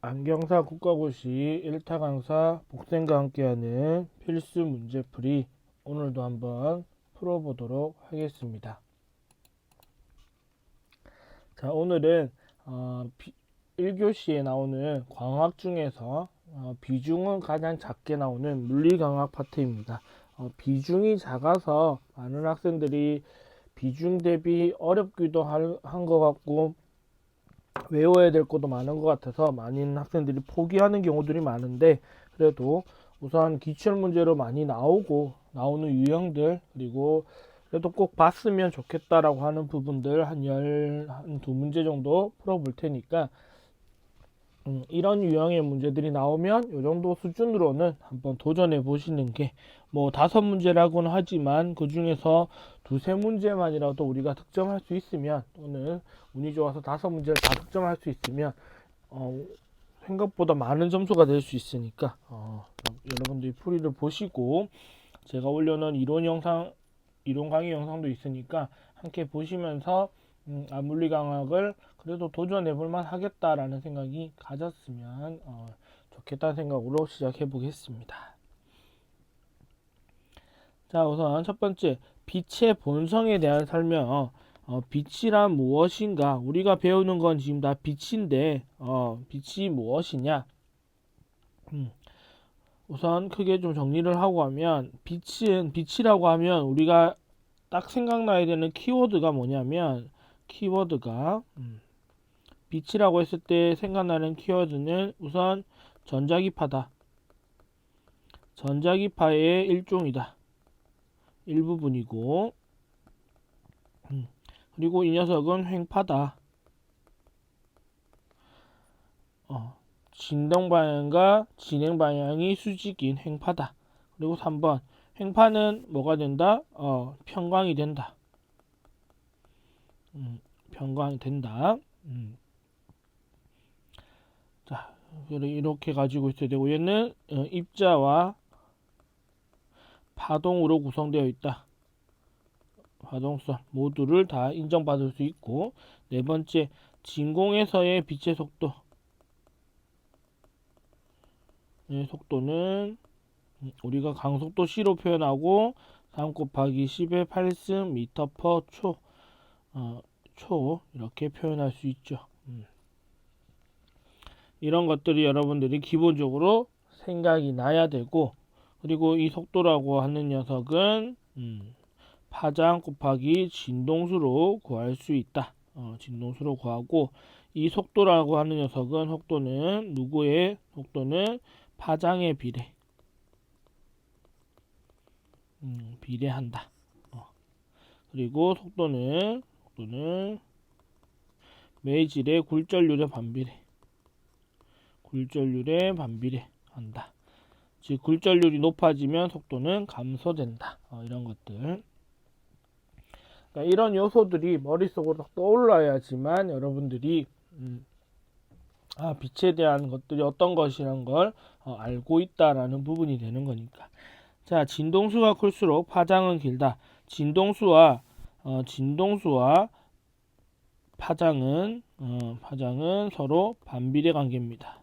안경사 국가고시 1타 강사 복생과 함께하는 필수 문제풀이 오늘도 한번 풀어보도록 하겠습니다. 자, 오늘은 1교시에 나오는 광학 중에서 비중은 가장 작게 나오는 물리광학 파트입니다. 비중이 작아서 많은 학생들이 비중 대비 어렵기도 한 것 같고 외워야 될 것도 많은 것 같아서 많은 학생들이 포기하는 경우들이 많은데, 그래도 우선 기출 문제로 많이 나오는 유형들, 그리고 그래도 꼭 봤으면 좋겠다라고 하는 부분들 한 두 문제 정도 풀어볼 테니까, 이런 유형의 문제들이 나오면 이 정도 수준으로는 한번 도전해 보시는 게, 뭐 5문제라고는 하지만 그 중에서 두세 문제만이라도 우리가 득점할 수 있으면, 오늘 운이 좋아서 5문제를 다 득점할 수 있으면 생각보다 많은 점수가 될 수 있으니까 여러분들이 풀이를 보시고, 제가 올려놓은 이론 강의 영상도 있으니까 함께 보시면서 물리광학을 그래도 도전해볼만 하겠다라는 생각이 가졌으면 좋겠다는 생각으로 시작해 보겠습니다. 자, 우선 첫 번째, 빛의 본성에 대한 설명. 빛이란 무엇인가? 우리가 배우는 건 지금 다 빛인데, 빛이 무엇이냐? 우선 크게 좀 정리를 하고 하면, 빛이라고 하면 우리가 딱 생각나야 되는 키워드가 뭐냐면, 빛이라고 했을 때 생각나는 키워드는 우선 전자기파다. 전자기파의 일부분이고, 그리고 이 녀석은 횡파다. 진동 방향과 진행 방향이 수직인 횡파다. 그리고 3번, 횡파는 뭐가 된다? 편광이 된다. 편광이 된다. 자, 이렇게 가지고 있어야 되고, 얘는 입자와 파동으로 구성되어 있다. 파동성 모두를 다 인정받을 수 있고, 네 번째, 진공에서의 빛의 속도. 속도는 우리가 강속도 C로 표현하고 3 곱하기 10의 8승 미터 퍼 초 이렇게 표현할 수 있죠. 이런 것들이 여러분들이 기본적으로 생각이 나야 되고, 그리고 이 속도라고 하는 녀석은 파장 곱하기 진동수로 구할 수 있다. 진동수로 구하고, 이 속도라고 하는 녀석은 속도는 누구의 속도는 파장에 비례한다. 그리고 속도는 매질의 굴절률에 반비례한다. 즉 굴절률이 높아지면 속도는 감소된다. 이런 것들. 그러니까 이런 요소들이 머릿속으로 떠올라야지만 여러분들이 빛에 대한 것들이 어떤 것이란 걸 알고 있다라는 부분이 되는 거니까. 자, 진동수가 클수록 파장은 길다. 진동수와 파장은 서로 반비례 관계입니다.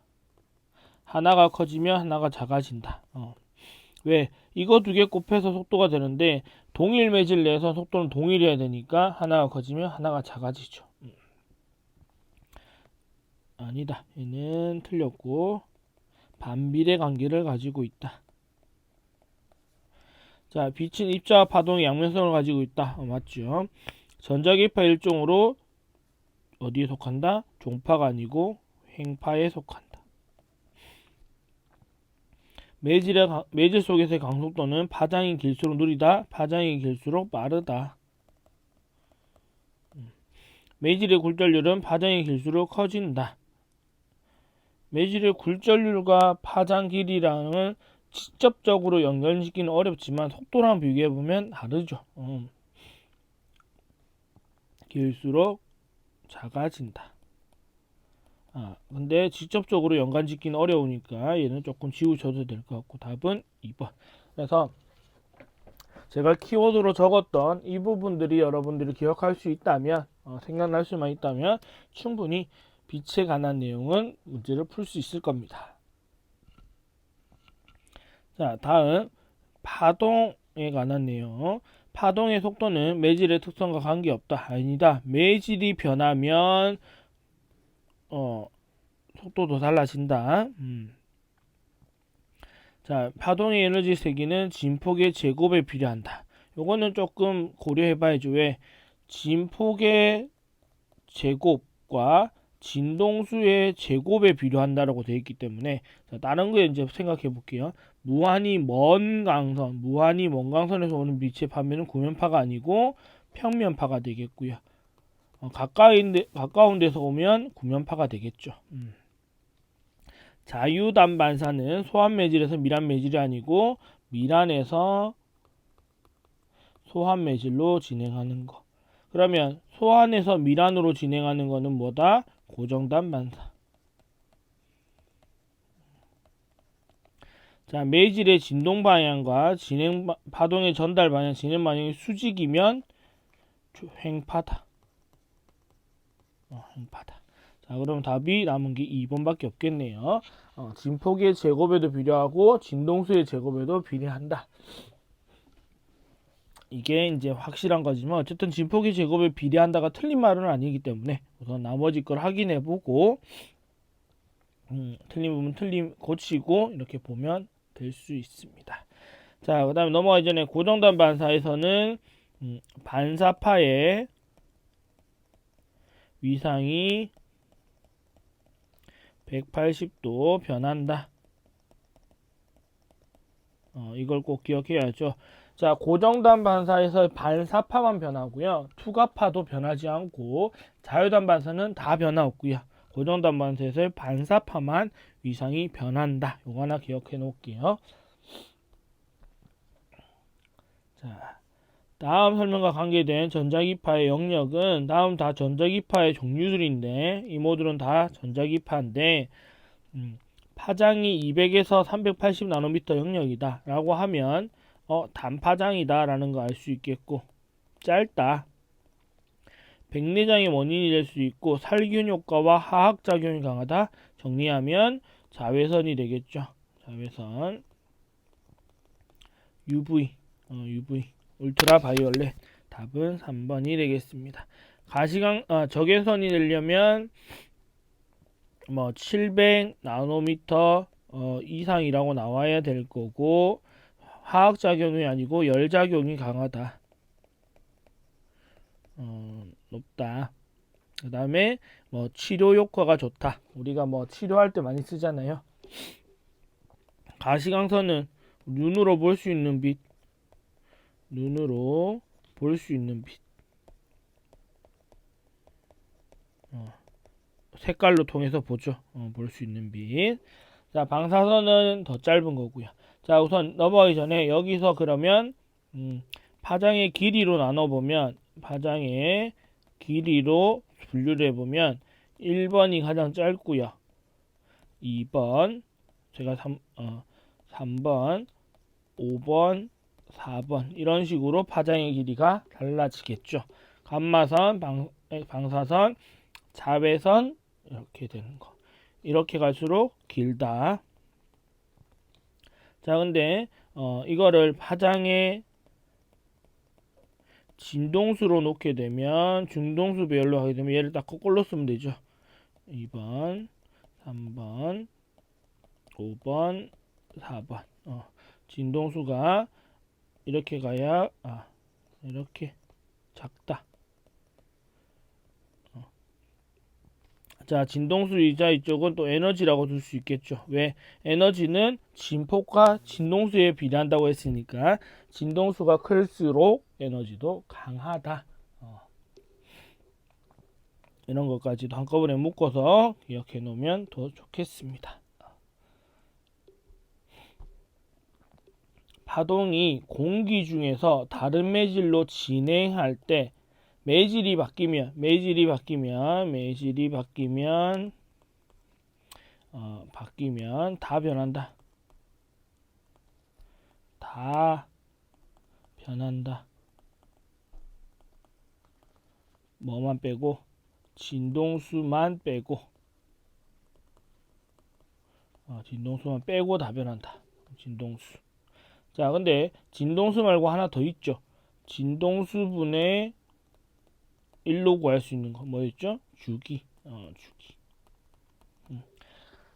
하나가 커지면 하나가 작아진다. 왜? 이거 두 개 곱해서 속도가 되는데, 동일 매질 내에서 속도는 동일해야 되니까 하나가 커지면 하나가 작아지죠. 아니다. 얘는 틀렸고 반비례 관계를 가지고 있다. 자, 빛은 입자와 파동의 양면성을 가지고 있다. 맞죠? 전자기파 일종으로 어디에 속한다? 종파가 아니고 횡파에 속한다. 매질 속에서의 강속도는 파장이 길수록 느리다. 파장이 길수록 빠르다. 매질의 굴절률은 파장이 길수록 커진다. 매질의 굴절률과 파장 길이랑은 직접적으로 연결시키는 어렵지만 속도랑 비교해보면 다르죠. 길수록 작아진다. 근데 직접적으로 연관짓기는 어려우니까 얘는 조금 지우셔도 될 것 같고, 답은 2번. 그래서 제가 키워드로 적었던 이 부분들이 여러분들이 기억할 수 있다면, 생각날 수만 있다면 충분히 빛에 관한 내용은 문제를 풀 수 있을 겁니다. 자, 다음 파동에 관한 내용. 파동의 속도는 매질의 특성과 관계없다. 아니다. 매질이 변하면 속도도 달라진다. 자, 파동의 에너지 세기는 진폭의 제곱에 비례한다. 요거는 조금 고려해봐야죠. 왜? 진폭의 제곱과 진동수의 제곱에 비례한다라고 되어 있기 때문에, 자, 다른 거 이제 생각해 볼게요. 무한히 먼 강선에서 오는 빛의 파면은 구면파가 아니고 평면파가 되겠고요. 가까운 데서 오면 구면파가 되겠죠. 자유단 반사는 소환 매질에서 미란 매질이 아니고 미란에서 소환 매질로 진행하는 거. 그러면 소환에서 미란으로 진행하는 거는 뭐다? 고정단 반사. 자, 매질의 진동 방향과 진행 파동의 전달 방향, 진행 방향이 수직이면 횡파다. 횡파다. 자, 그럼 답이 남은 게 2번밖에 없겠네요. 진폭의 제곱에도 비례하고 진동수의 제곱에도 비례한다. 이게 이제 확실한 거지만 어쨌든 진폭의 제곱에 비례한다가 틀린 말은 아니기 때문에 우선 나머지 걸 확인해보고 틀린 부분 고치고 이렇게 보면 될 수 있습니다. 자, 그 다음에 넘어가기 전에 고정단 반사에서는 반사파의 위상이 180도 변한다. 이걸 꼭 기억해야죠. 자, 고정단 반사에서 반사파만 변하고요. 투과파도 변하지 않고 자유단 반사는 다 변화 없고요. 고정단 반사에서 반사파만 위상이 변한다. 요거 하나 기억해 놓을게요. 자, 다음 설명과 관계된 전자기파의 영역은 다음 다 전자기파의 종류들인데 이 모듈은 다 전자기파인데 파장이 200에서 380 나노미터 영역이다 라고 하면 단파장이다 라는 거 알 수 있겠고, 짧다, 백내장의 원인이 될 수 있고 살균 효과와 화학작용이 강하다 정리하면 자외선이 되겠죠. 자외선 UV 울트라 바이올렛. 답은 3번이 되겠습니다. 적외선이 되려면 700 나노미터 이상이라고 나와야 될 거고, 화학작용이 아니고 열작용이 강하다. 높다. 그 다음에 치료 효과가 좋다. 우리가 치료할 때 많이 쓰잖아요. 가시광선은 눈으로 볼 수 있는 빛. 색깔로 통해서 보죠. 볼 수 있는 빛. 자, 방사선은 더 짧은 거고요. 자, 우선 넘어가기 전에 여기서 그러면 파장의 길이로 나눠보면, 파장의 길이로 분류를 해보면 1번이 가장 짧고요. 2번, 제가 3번, 5번, 4번 이런 식으로 파장의 길이가 달라지겠죠. 감마선, 방사선, 자외선 이렇게 되는 거. 이렇게 갈수록 길다. 자, 근데 이거를 파장의 진동수로 놓게 되면 중동수 배열로 하게 되면 얘를 딱 거꾸로 쓰면 되죠. 2번, 3번, 5번, 4번. 진동수가 이렇게 가야 이렇게 작다. 자, 진동수이자 이쪽은 또 에너지라고 둘 수 있겠죠. 왜? 에너지는 진폭과 진동수에 비례한다고 했으니까 진동수가 클수록 에너지도 강하다. 이런 것까지도 한꺼번에 묶어서 기억해 놓으면 더 좋겠습니다. 파동이 공기 중에서 다른 매질로 진행할 때 매질이 바뀌면 다 변한다. 다 변한다. 뭐만 빼고? 진동수만 빼고. 진동수만 빼고 다 변한다. 진동수. 자, 근데 진동수 말고 하나 더 있죠. 진동수분의 1로 구할 수 있는 거 뭐였죠? 주기. 주기.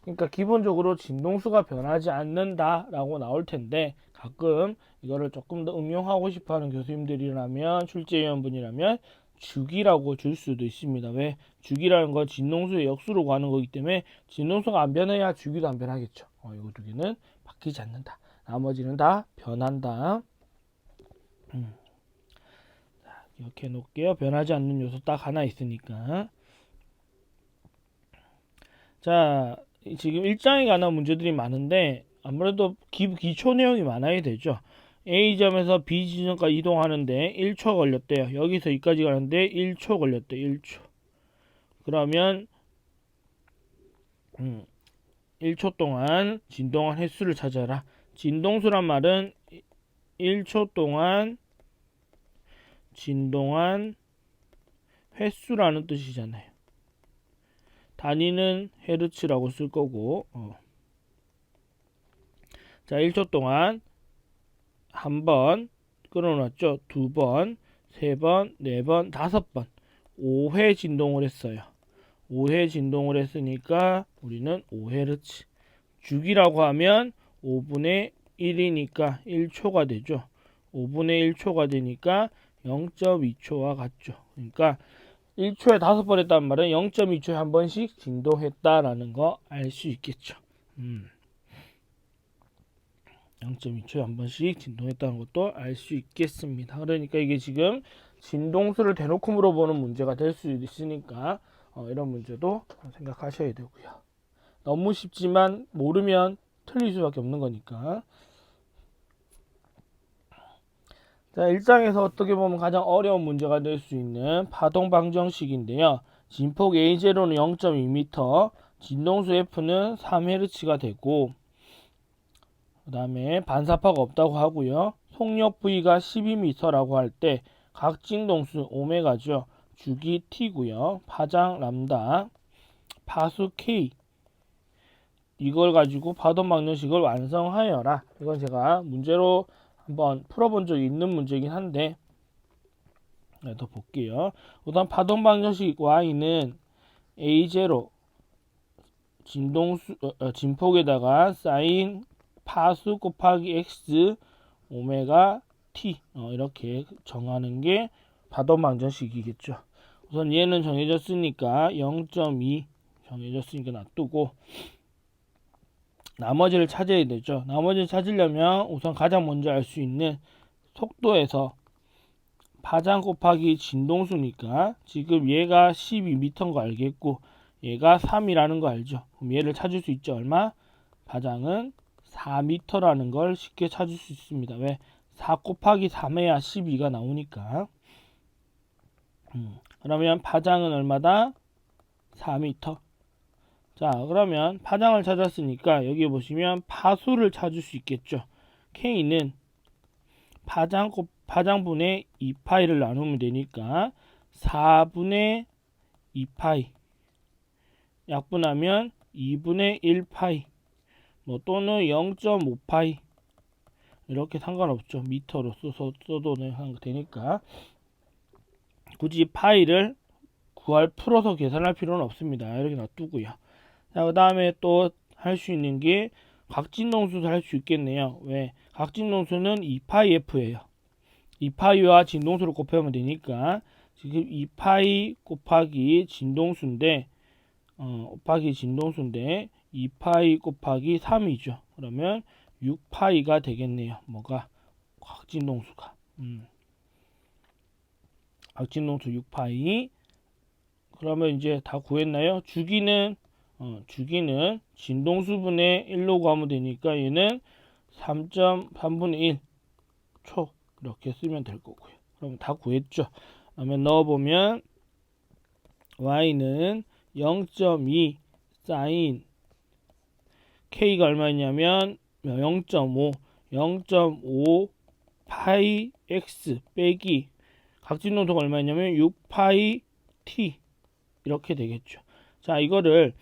그러니까 기본적으로 진동수가 변하지 않는다라고 나올 텐데 가끔 이거를 조금 더 응용하고 싶어하는 교수님들이라면 출제위원분이라면 주기라고 줄 수도 있습니다. 왜? 주기라는 건 진동수의 역수로 구하는 거기 때문에 진동수가 안 변해야 주기도 안 변하겠죠. 이거 두 개는 바뀌지 않는다. 나머지는 다 변한다. 자, 이렇게 놓을게요. 변하지 않는 요소 딱 하나 있으니까. 자, 지금 1장에 관한 문제들이 많은데 아무래도 기초 내용이 많아야 되죠. A점에서 B지점까지 이동하는데 1초 걸렸대요. 여기서 여기까지 가는데 1초 걸렸대. 1초. 그러면 1초 동안 진동한 횟수를 찾아라. 진동수란 말은 1초 동안 진동한 횟수라는 뜻이잖아요. 단위는 헤르츠라고 쓸 거고 자, 1초 동안 한 번 끌어놨죠. 두 번, 세 번, 네 번, 다섯 번 5회 진동을 했어요. 5회 진동을 했으니까 우리는 5헤르츠. 주기라고 하면 5분의 1이니까 1초가 되죠. 5분의 1초가 되니까 0.2초와 같죠. 그러니까 1초에 5번 했단 말은 0.2초에 한 번씩 진동했다라는 거 알 수 있겠죠. 0.2초에 한 번씩 진동했다는 것도 알 수 있겠습니다. 그러니까 이게 지금 진동수를 대놓고 물어보는 문제가 될 수 있으니까 이런 문제도 생각하셔야 되고요. 너무 쉽지만 모르면 틀릴 수밖에 없는 거니까. 자, 1장에서 어떻게 보면 가장 어려운 문제가 될 수 있는 파동 방정식인데요. 진폭 A0는 0.2m, 진동수 F는 3Hz가 되고 그 다음에 반사파가 없다고 하고요. 속력 V가 12m라고 할 때 각 진동수 오메가죠. 주기 T고요. 파장 람다, 파수 K. 이걸 가지고 파동 방정식을 완성하여라. 이건 제가 문제로 한번 풀어본 적이 있는 문제이긴 한데 더 볼게요. 우선 파동 방정식 Y는 A0 진동수 진폭에다가 사인 파수 곱하기 X 오메가 T 이렇게 정하는 게 파동 방정식이겠죠. 우선 얘는 정해졌으니까 0.2 정해졌으니까 놔두고 나머지를 찾아야 되죠. 나머지를 찾으려면 우선 가장 먼저 알 수 있는 속도에서 파장 곱하기 진동수니까 지금 얘가 12m인 거 알겠고 얘가 3이라는 거 알죠. 그럼 얘를 찾을 수 있죠. 얼마? 파장은 4m라는 걸 쉽게 찾을 수 있습니다. 왜? 4 곱하기 3해야 12가 나오니까. 그러면 파장은 얼마다? 4m. 자, 그러면 파장을 찾았으니까 여기 보시면 파수를 찾을 수 있겠죠. K는 파장분의 2파이를 나누면 되니까 4분의 2파이 약분하면 2분의 1파이 또는 0.5파이 이렇게 상관없죠. 미터로 써도 되니까 굳이 파이를 풀어서 계산할 필요는 없습니다. 이렇게 놔두고요. 자, 그 다음에 또 할 수 있는 게 각진동수도 할 수 있겠네요. 왜? 각진동수는 2파이 F예요. 2파이와 진동수를 곱하면 되니까 지금 2파이 곱하기 진동수인데 2파이 곱하기 3이죠. 그러면 6파이가 되겠네요. 뭐가? 각진동수가. 각진동수 6파이. 그러면 이제 다 구했나요? 주기는 진동수분의 1로 구하면 되니까 얘는 3.3분의 1초 이렇게 쓰면 될 거고요. 그럼 다 구했죠. 그러면 넣어보면 y는 0.2 사인 k가 얼마냐면 0.5 파이 x 빼기 각진동수가 얼마냐면 6 파이 t 이렇게 되겠죠. 자, 이거를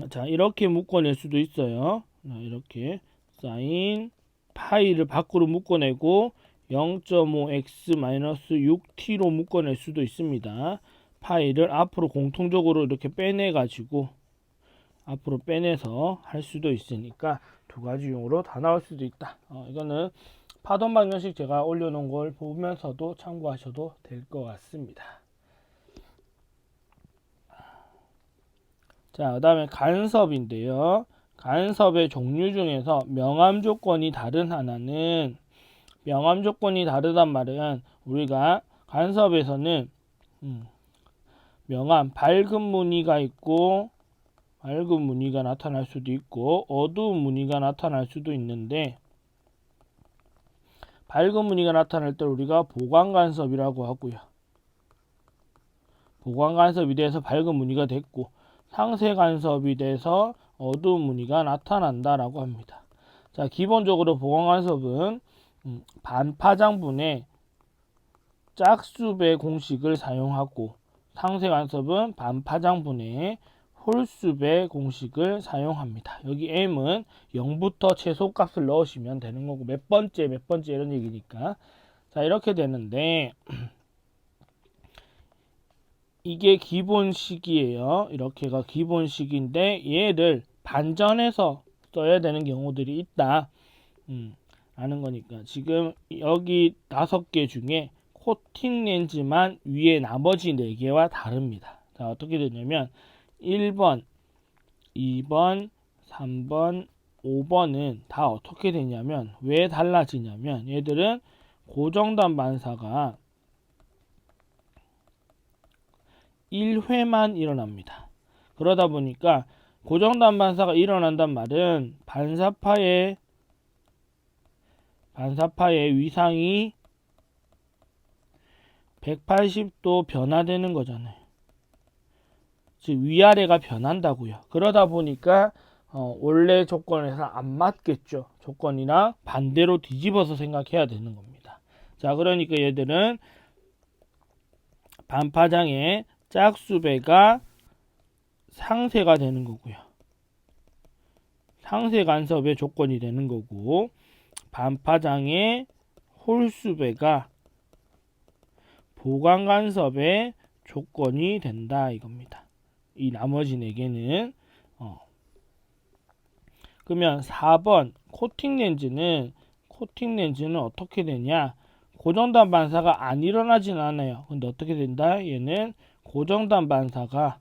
자, 이렇게 묶어낼 수도 있어요. 이렇게 사인 파이를 밖으로 묶어내고 0.5x-6t로 묶어낼 수도 있습니다. 파이를 앞으로 공통적으로 이렇게 빼내 가지고 앞으로 빼내서 할 수도 있으니까 두 가지 용으로 다 나올 수도 있다. 이거는 파동 방정식 제가 올려놓은 걸 보면서도 참고하셔도 될 것 같습니다. 자, 그 다음에 간섭인데요. 간섭의 종류 중에서 명암 조건이 다른 하나는, 명암 조건이 다르단 말은 우리가 간섭에서는 명암 밝은 무늬가 있고 밝은 무늬가 나타날 수도 있고 어두운 무늬가 나타날 수도 있는데, 밝은 무늬가 나타날 때 우리가 보광간섭이라고 하고요. 보광간섭이 돼서 밝은 무늬가 됐고 상쇄간섭이 돼서 어두운 무늬가 나타난다라고 합니다. 자, 기본적으로 보광간섭은 반파장분의 짝수배 공식을 사용하고, 상쇄간섭은 반파장분의 홀수배 공식을 사용합니다. 여기 m은 0부터 최소값을 넣으시면 되는 거고, 몇 번째 이런 얘기니까. 자, 이렇게 되는데 이게 기본식이에요. 이렇게가 기본식인데 얘를 반전해서 써야 되는 경우들이 있다 라는 거니까, 지금 여기 5개 중에 코팅 렌즈만 위에 나머지 4개와 다릅니다. 자, 어떻게 되냐면 1번, 2번, 3번, 5번은 다 어떻게 되냐면, 왜 달라지냐면 얘들은 고정단 반사가 1회만 일어납니다. 그러다 보니까 고정단 반사가 일어난단 말은 반사파의 위상이 180도 변화되는 거잖아요. 즉 위아래가 변한다고요. 그러다 보니까 원래 조건에서 안 맞겠죠. 조건이랑 반대로 뒤집어서 생각해야 되는 겁니다. 자, 그러니까 얘들은 반파장의 짝수배가 상쇄가 되는 거고요. 상쇄 간섭의 조건이 되는 거고, 반파장의 홀수배가 보강 간섭의 조건이 된다 이겁니다. 이 나머지 4개는 그러면 4번 코팅 렌즈는 어떻게 되냐? 고정단 반사가 안 일어나진 않아요. 근데 어떻게 된다? 얘는 고정단 반사가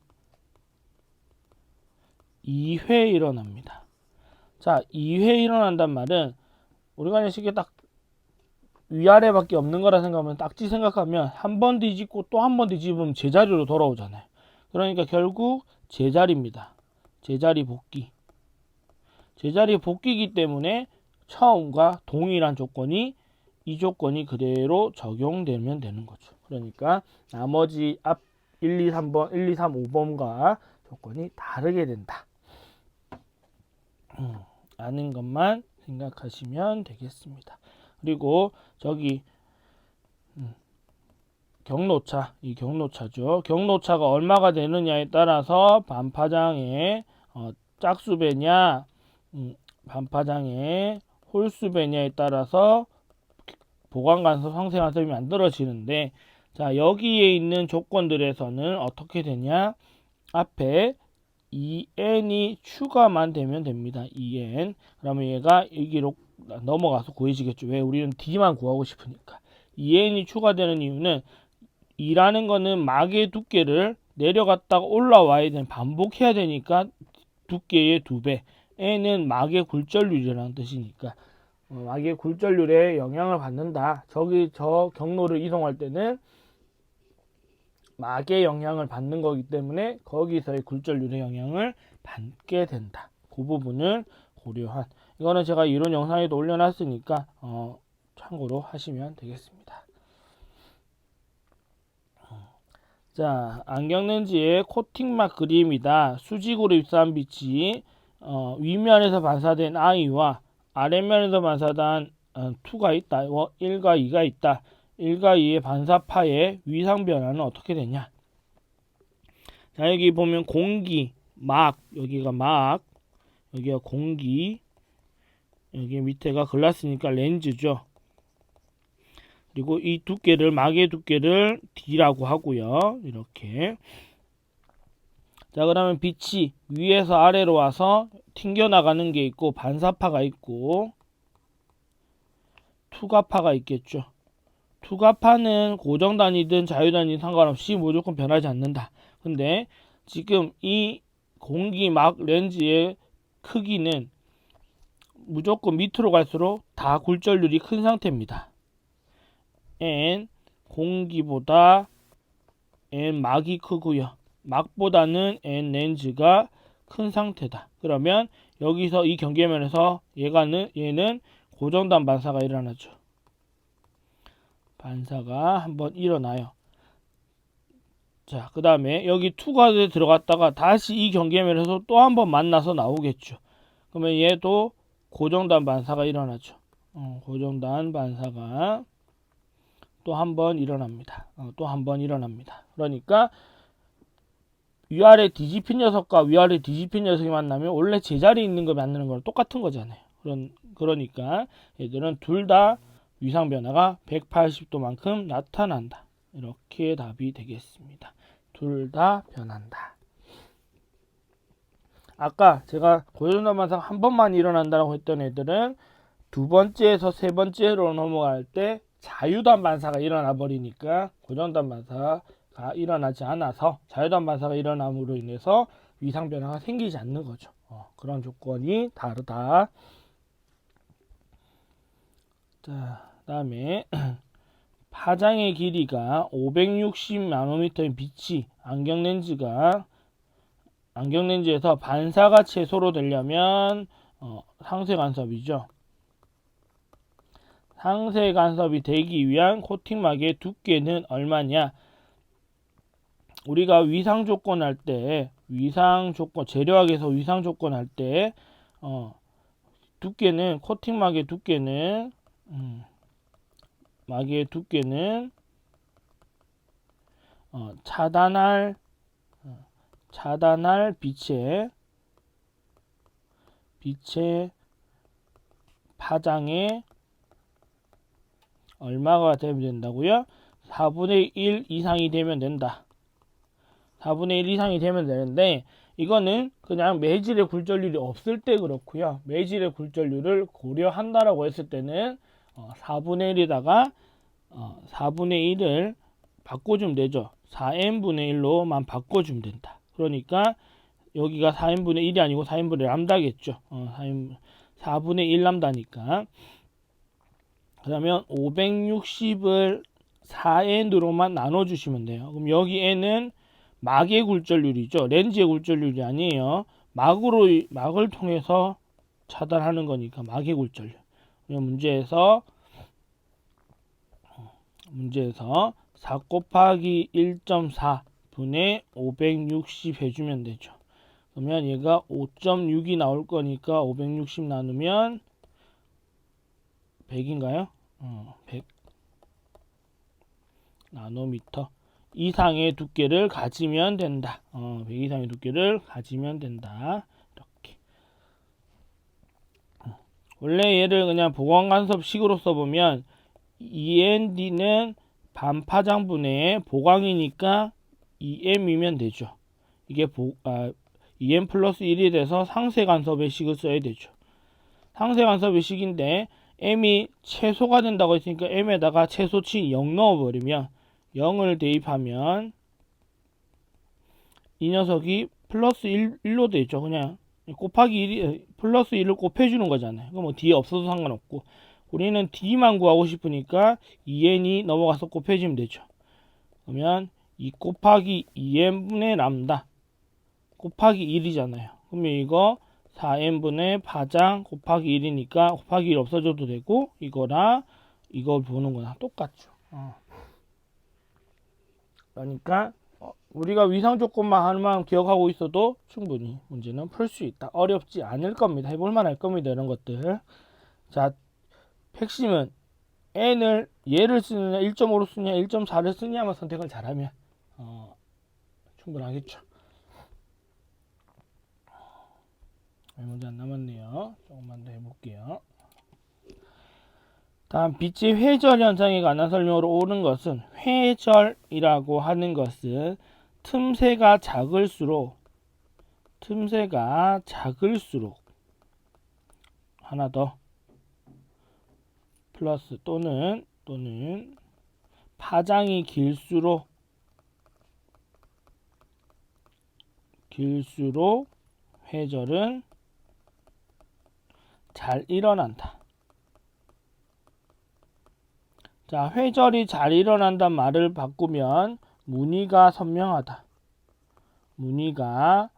2회 일어납니다. 자, 2회 일어난단 말은 우리가 그냥 쉽게 딱 위아래밖에 없는 거라 생각하면, 딱지 생각하면 한 번 뒤집고 또 한 번 뒤집으면 제자리로 돌아오잖아요. 그러니까 결국 제자리입니다. 제자리 복귀. 제자리 복귀이기 때문에 처음과 동일한 조건이, 이 조건이 그대로 적용되면 되는 거죠. 그러니까 나머지 앞 1, 2, 3번, 1, 2, 3, 5번과 조건이 다르게 된다. 아는 것만 생각하시면 되겠습니다. 그리고 저기 경로차, 이 경로차죠. 경로차가 얼마가 되느냐에 따라서 반파장의 짝수배냐, 반파장의 홀수배냐에 따라서 보강간섭, 상쇄간섭이 만들어지는데, 자, 여기에 있는 조건들에서는 어떻게 되냐? 앞에 2n이 추가만 되면 됩니다. 2n. 그러면 얘가 여기로 넘어가서 구해지겠죠. 왜? 우리는 d만 구하고 싶으니까. 2n이 추가되는 이유는 2라는 거는 막의 두께를 내려갔다가 올라와야 되는, 반복해야 되니까 두께의 2배. n은 막의 굴절률이라는 뜻이니까 막의 굴절률에 영향을 받는다. 저 경로를 이동할 때는 막의 영향을 받는 거기 때문에 거기서의 굴절률의 영향을 받게 된다. 그 부분을 고려한, 이거는 제가 이론 영상에도 올려놨으니까 참고로 하시면 되겠습니다. 자, 안경렌즈의 코팅막 그림이다. 수직으로 입사한 빛이 위면에서 반사된 I와 아랫면에서 반사된 2가 있다. 1과 2가 있다. 1과 2의 반사파의 위상 변화는 어떻게 되냐? 자, 여기 보면 공기, 여기가 여기가 공기, 여기 밑에가 글라스니까 렌즈죠. 그리고 이 두께를, 막의 두께를 D라고 하고요. 이렇게. 자, 그러면 빛이 위에서 아래로 와서 튕겨나가는 게 있고, 반사파가 있고, 투과파가 있겠죠. 투과파는 고정단이든 자유단이든 상관없이 무조건 변하지 않는다. 근데 지금 이 공기막 렌즈의 크기는 무조건 밑으로 갈수록 다 굴절률이 큰 상태입니다. N 공기보다 N 막이 크고요. 막보다는 N 렌즈가 큰 상태다. 그러면 여기서 이 경계면에서 얘는 고정단 반사가 일어나죠. 반사가 한번 일어나요. 자, 그 다음에 여기 투가 들어갔다가 다시 이 경계면에서 또 한번 만나서 나오겠죠. 그러면 얘도 고정단 반사가 일어나죠. 고정단 반사가 또 한 번 일어납니다. 또 한 번 일어납니다. 그러니까 위아래 뒤집힌 녀석과 위아래 뒤집힌 녀석이 만나면 원래 제자리에 있는 거 만나는 거랑 똑같은 거잖아요. 그러니까 얘들은 둘 다 위상 변화가 180도만큼 나타난다. 이렇게 답이 되겠습니다. 둘 다 변한다. 아까 제가 고정단 반사가 한 번만 일어난다고 했던 애들은 두 번째에서 세 번째로 넘어갈 때 자유단 반사가 일어나 버리니까 고정단 반사가 일어나지 않아서 자유단 반사가 일어남으로 인해서 위상 변화가 생기지 않는 거죠. 그런 조건이 다르다. 자, 그다음에 파장의 길이가 560나노미터인 빛이 안경렌즈에서 반사가 최소로 되려면 상쇄 간섭이죠. 상쇄 간섭이 되기 위한 코팅막의 두께는 얼마냐? 우리가 위상 조건 할 때, 재료학에서 위상 조건 할 때, 두께는, 코팅막의 두께는, 막의 두께는, 차단할 빛의 파장의 얼마가 되면 된다고요? 4분의 1 이상이 되면 된다. 4분의 1 이상이 되면 되는데 이거는 그냥 매질의 굴절률이 없을 때 그렇고요. 매질의 굴절률을 고려한다라고 했을 때는 4분의 1에다가 4분의 1을 바꿔주면 되죠. 4n분의 1로만 바꿔주면 된다. 그러니까 여기가 4n분의 1이 아니고 4n분의 람다겠죠. 4분의 1 람다니까. 그러면 560을 4n으로만 나눠주시면 돼요. 그럼 여기 n은 막의 굴절률이죠. 렌즈의 굴절률이 아니에요. 막을 통해서 차단하는 거니까 막의 굴절률. 문제에서 4 곱하기 1.4 분의 560 해주면 되죠. 그러면 얘가 5.6이 나올 거니까 560 나누면 100인가요? 100 나노미터 이상의 두께를 가지면 된다. 100 이상의 두께를 가지면 된다. 이렇게. 원래 얘를 그냥 보광간섭식으로 써보면 END는 반파장분의 보광이니까 EM이면 되죠. 이게 EM 플러스 1이 돼서 상쇄간섭의 식을 써야 되죠. 상쇄간섭의 식인데 M이 최소가 된다고 했으니까 M에다가 최소치 0 넣어버리면 0을 대입하면 이 녀석이 플러스 1로 되죠. 그냥 곱하기 1이 플러스 1을 곱해주는 거잖아요. 그럼 뭐 뒤에 없어도 상관없고 우리는 D만 구하고 싶으니까 2n이 넘어가서 곱해주면 되죠. 그러면 2 곱하기 2n분의 람다 곱하기 1이잖아요. 그러면 이거 4n분의 파장 곱하기 1이니까 곱하기 1 없어져도 되고 이거랑 이걸 보는 거랑 똑같죠. 그러니까 우리가 위상 조건만 하나만 기억하고 있어도 충분히 문제는 풀 수 있다. 어렵지 않을 겁니다. 해볼만 할 겁니다. 이런 것들. 자, 핵심은 얘를 쓰느냐 1.5로 쓰느냐 1.4를 쓰느냐만 선택을 잘하면 충분하겠죠. 문제 안 남았네요. 조금만 더 해볼게요. 다음 빛의 회절 현상에 관한 설명으로 옳은 것은 회절이라고 하는 것은 틈새가 작을수록 하나 더 플러스 또는 파장이 길수록 회절은 잘 일어난다. 자, 회절이 잘 일어난단 말을 바꾸면 무늬가 선명하다. 무늬의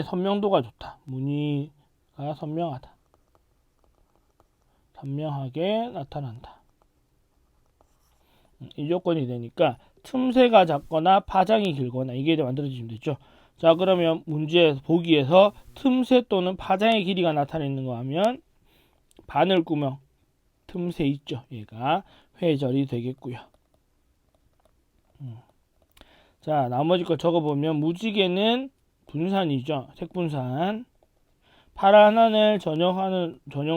선명도가 좋다. 무늬가 선명하다. 선명하게 나타난다. 이 조건이 되니까 틈새가 작거나 파장이 길거나 이게 만들어지면 되죠. 자, 그러면 문제 보기에서 틈새 또는 파장의 길이가 나타내는 거 하면 바늘구멍 틈새 있죠. 얘가 회절이 되겠고요. 자, 나머지 거 적어보면 무지개는 분산이죠. 색분산. 파란 하늘, 저녁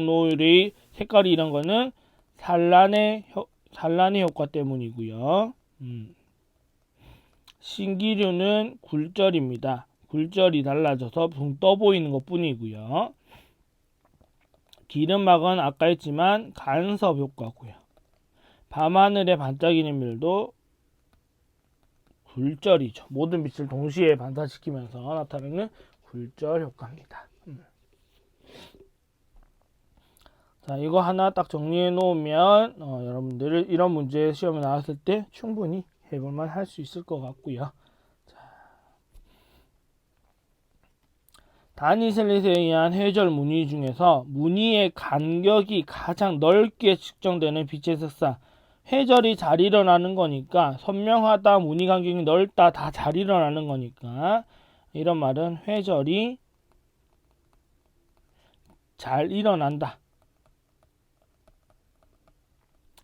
노을의 색깔이 이런 거는 산란의 효과 때문이고요. 신기류는 굴절입니다. 굴절이 달라져서 붕 떠 보이는 것 뿐이고요. 기름막은 아까 했지만 간섭 효과고요. 밤하늘에 반짝이는 별도 굴절이죠. 모든 빛을 동시에 반사시키면서 나타나는 굴절 효과입니다. 자, 이거 하나 딱 정리해 놓으면 여러분들 이런 문제 시험에 나왔을 때 충분히 해볼만 할 수 있을 것 같고요. 자, 다니셀릿에 의한 회절 무늬 중에서 무늬의 간격이 가장 넓게 측정되는 빛의 색상. 회절이 잘 일어나는 거니까 선명하다, 무늬 간격이 넓다 다 잘 일어나는 거니까 이런 말은 회절이 잘 일어난다.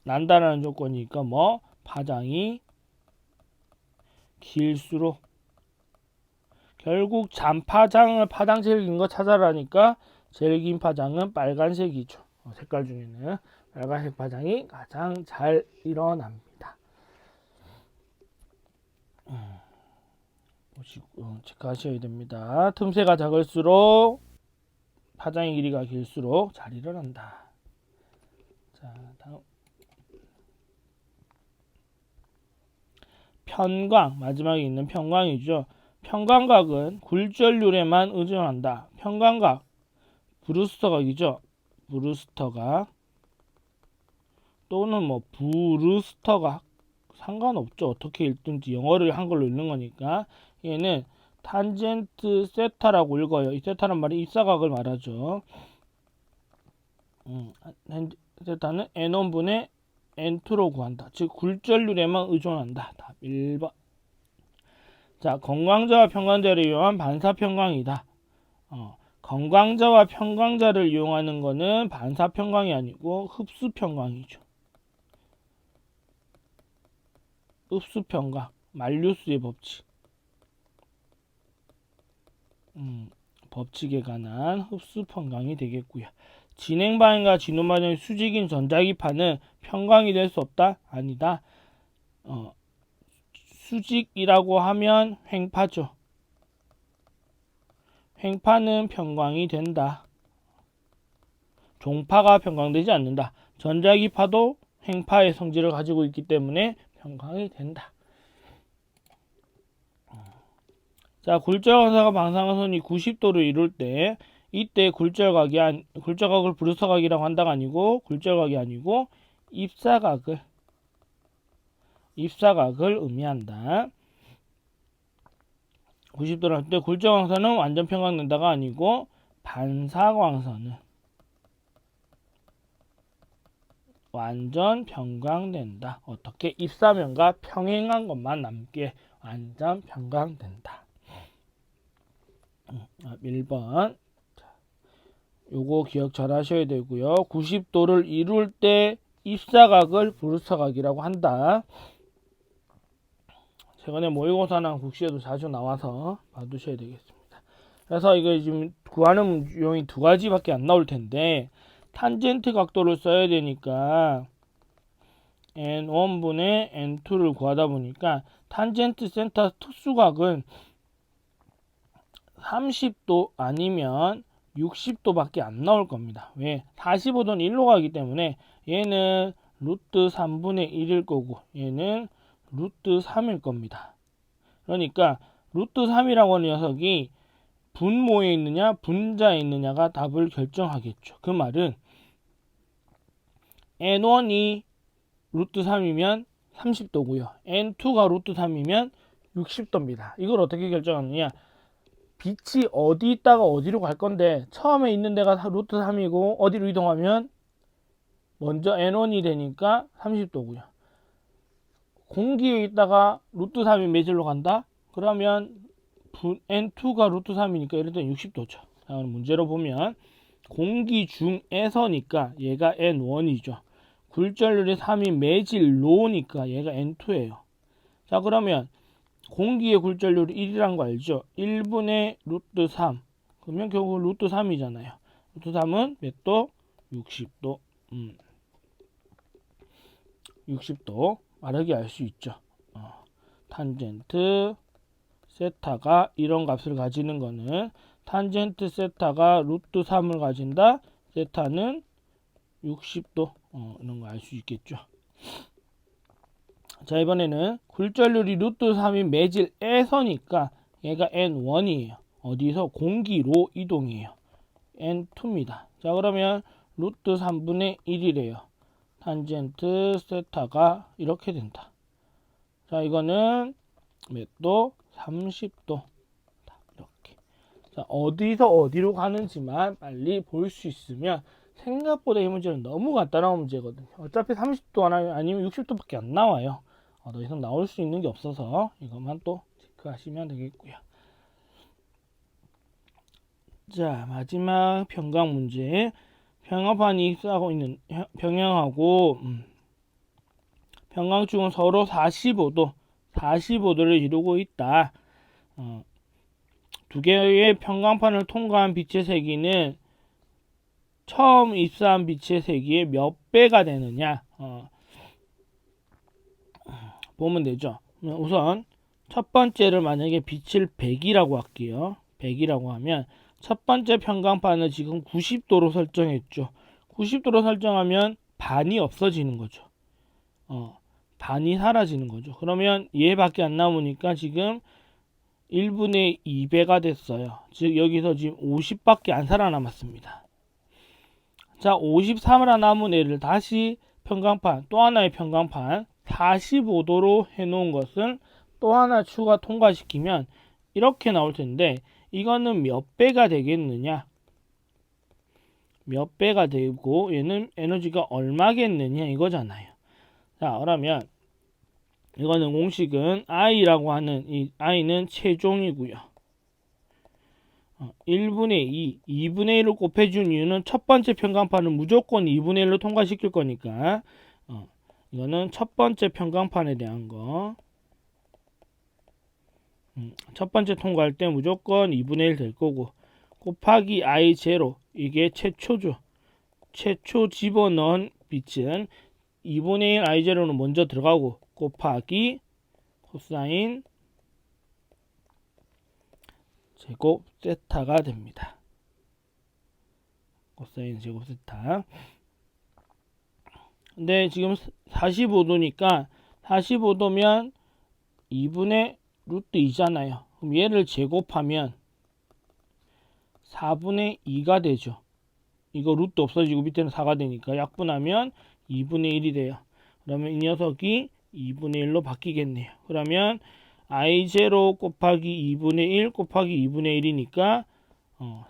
난다라는 조건이니까 파장이 길수록 결국 파장 제일 긴 거 찾아라니까 제일 긴 파장은 빨간색이죠. 색깔 중에는 빨간색 파장이 가장 잘 일어납니다. 보시고 체크하셔야 됩니다. 틈새가 작을수록 파장의 길이가 길수록 잘 일어난다. 자, 다음 편광, 마지막에 있는 편광이죠. 편광각은 굴절률에만 의존한다. 편광각, 브루스터각이죠. 브루스터각 또는 브루스터각 상관없죠. 어떻게 읽든지 영어를 한글로 읽는 거니까 얘는 탄젠트 세타라고 읽어요. 이 세타란 말이 입사각을 말하죠. 세타는 n1분의 n2로 구한다. 즉 굴절률에만 의존한다. 답 1번. 자, 건광자와 편광자를 이용한 반사편광이다. 건광자와 편광자를 이용하는 거는 반사편광이 아니고 흡수편광이죠. 흡수편광, 말류스의 법칙. 법칙에 관한 흡수편광이 되겠고요. 진행반응과 진후반응의 수직인 전자기파는 편광이 될 수 없다? 아니다. 수직이라고 하면 횡파죠. 횡파는 편광이 된다. 종파가 편광되지 않는다. 전자기파도 횡파의 성질을 가지고 있기 때문에 편광이 된다. 자, 굴절광사가 방사선 선이 90도를 이룰 때 이때 굴절각을 브루스터각이라고 한다가 아니고 굴절각이 아니고 입사각을 의미한다. 90도를 할 때 굴절광선은 완전 편광된다가 아니고 반사광선은 완전 편광된다. 어떻게? 입사면과 평행한 것만 남게 완전 편광된다. 1번. 요거 기억 잘 하셔야 되고요. 90도를 이룰 때 입사각을 브루스터각이라고 한다. 최근에 모의고사나 국시에도 자주 나와서 봐두셔야 되겠습니다. 그래서 이거 지금 구하는 유형이 두 가지밖에 안 나올 텐데 탄젠트 각도를 써야 되니까 n1분의 n2를 구하다 보니까 탄젠트 센터 특수각은 30도 아니면 60도밖에 안 나올 겁니다. 왜? 45도는 1로 가기 때문에 얘는 루트 3분의 1일 거고 얘는 루트 3일 겁니다. 그러니까 루트 3이라고 하는 녀석이 분모에 있느냐 분자에 있느냐가 답을 결정하겠죠. 그 말은 n1이 루트 3이면 30도고요. n2가 루트 3이면 60도입니다. 이걸 어떻게 결정하느냐? 빛이 어디 있다가 어디로 갈 건데 처음에 있는 데가 루트 3이고 어디로 이동하면 먼저 n1이 되니까 30도고요. 공기에 있다가 루트 3이 매질로 간다? 그러면 n2가 루트 3이니까 예를 들면 60도죠. 자, 문제로 보면 공기 중에서니까 얘가 n1이죠. 굴절률이 3이 매질로니까 얘가 n2예요. 자, 그러면 공기의 굴절률이 1이란 거 알죠? 1분의 루트 3. 그러면 결국 루트 3이잖아요. 루트 3은 몇 도? 60도. 60도. 빠르게 알 수 있죠. 탄젠트 세타가 이런 값을 가지는 거는 탄젠트 세타가 루트 3을 가진다. 세타는 60도. 이런 거 알 수 있겠죠. 자, 이번에는 굴절률이 루트 3이 매질에서니까 얘가 n1이에요. 어디서? 공기로 이동이에요. n2입니다. 자, 그러면 루트 3분의 1이래요. 탄젠트 세타가 이렇게 된다. 자, 이거는 몇 도? 30도. 이렇게. 자, 어디서 어디로 가는지만 빨리 볼 수 있으면 생각보다 이 문제는 너무 간단한 문제거든요. 어차피 30도 아니면 60도밖에 안 나와요. 더 이상 나올 수 있는 게 없어서 이것만 또 체크하시면 되겠고요. 자, 마지막 평강 문제. 평형판이 입사하고 있는 평형하고 평강축은 서로 45도를 이루고 있다. 두 개의 평강판을 통과한 빛의 세기는 처음 입사한 빛의 세기의 몇 배가 되느냐 보면 되죠. 우선 첫 번째를 만약에 빛을 100이라고 할게요. 100이라고 하면 첫 번째 평강판을 지금 90도로 설정했죠. 90도로 설정하면 반이 없어지는 거죠. 반이 사라지는 거죠. 그러면 얘밖에 안 남으니까 지금 1분의 2배가 됐어요. 즉 여기서 지금 50밖에 안 살아남았습니다. 자, 53을 남은 애를 다시 평강판, 또 하나의 평강판 45도로 해놓은 것을 또 하나 추가 통과시키면 이렇게 나올 텐데 이거는 몇 배가 되겠느냐? 몇 배가 되고 얘는 에너지가 얼마겠느냐 이거잖아요. 자, 그러면 이거는 공식은 i라고 하는 이 i는 최종이고요. 1분의 2, 2분의 1을 곱해준 이유는 첫 번째 평강판은 무조건 2분의 1로 통과시킬 거니까 이거는 첫 번째 평강판에 대한 거. 첫 번째 통과할 때 무조건 2분의 1 될 거고 곱하기 i0 이게 최초죠. 최초 집어넣은 빛은 2분의 1 i0는 먼저 들어가고 곱하기 코사인 제곱 세타가 됩니다. 코사인 제곱 세타. 근데 지금 45도니까 45도면 2분의 루트 2잖아요. 그럼 얘를 제곱하면 4분의 2가 되죠. 이거 루트 없어지고 밑에는 4가 되니까 약분하면 2분의 1이 돼요. 그러면 이 녀석이 2분의 1로 바뀌겠네요. 그러면 i0 곱하기 2분의 1 곱하기 2분의 1이니까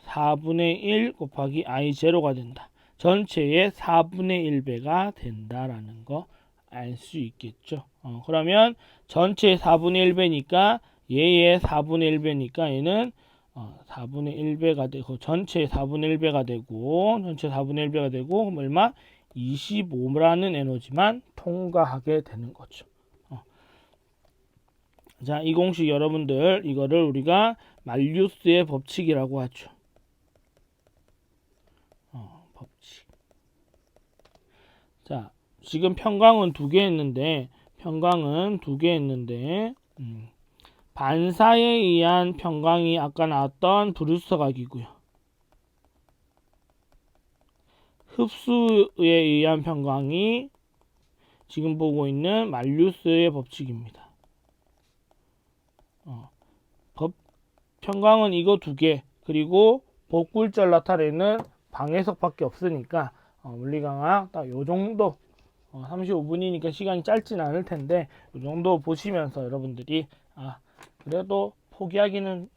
4분의 1 곱하기 i0가 된다. 전체의 4분의 1배가 된다라는 거 알 수 있겠죠. 그러면 전체 4분의 1배니까 얘의 4분의 1배니까 얘는 4분의 1배가 되고 전체 4분의 1배가 되고 전체 4분의 1배가 되고 얼마? 25라는 에너지만 통과하게 되는 거죠. 자, 이 공식 여러분들 이거를 우리가 말리우스의 법칙이라고 하죠. 법칙. 자, 지금 평강은 두 개 했는데 반사에 의한 평강이 아까 나왔던 브루스터 각이고요. 흡수에 의한 평강이 지금 보고 있는 말리우스의 법칙입니다. 평강은 이거 두 개, 그리고 복굴절 나타내는 방해석밖에 없으니까 물리강학 딱 요 정도 35분이니까 시간이 짧진 않을 텐데 요 정도 보시면서 여러분들이 그래도 포기하기는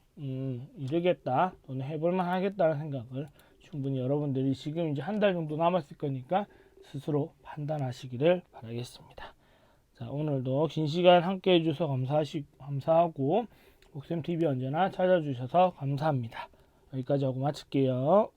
이르겠다 또는 해볼만 하겠다는 생각을 충분히 여러분들이 지금 이제 한 달 정도 남았을 거니까 스스로 판단하시기를 바라겠습니다. 자, 오늘도 긴 시간 함께 해주셔서 감사하고 복쌤TV 언제나 찾아주셔서 감사합니다. 여기까지 하고 마칠게요.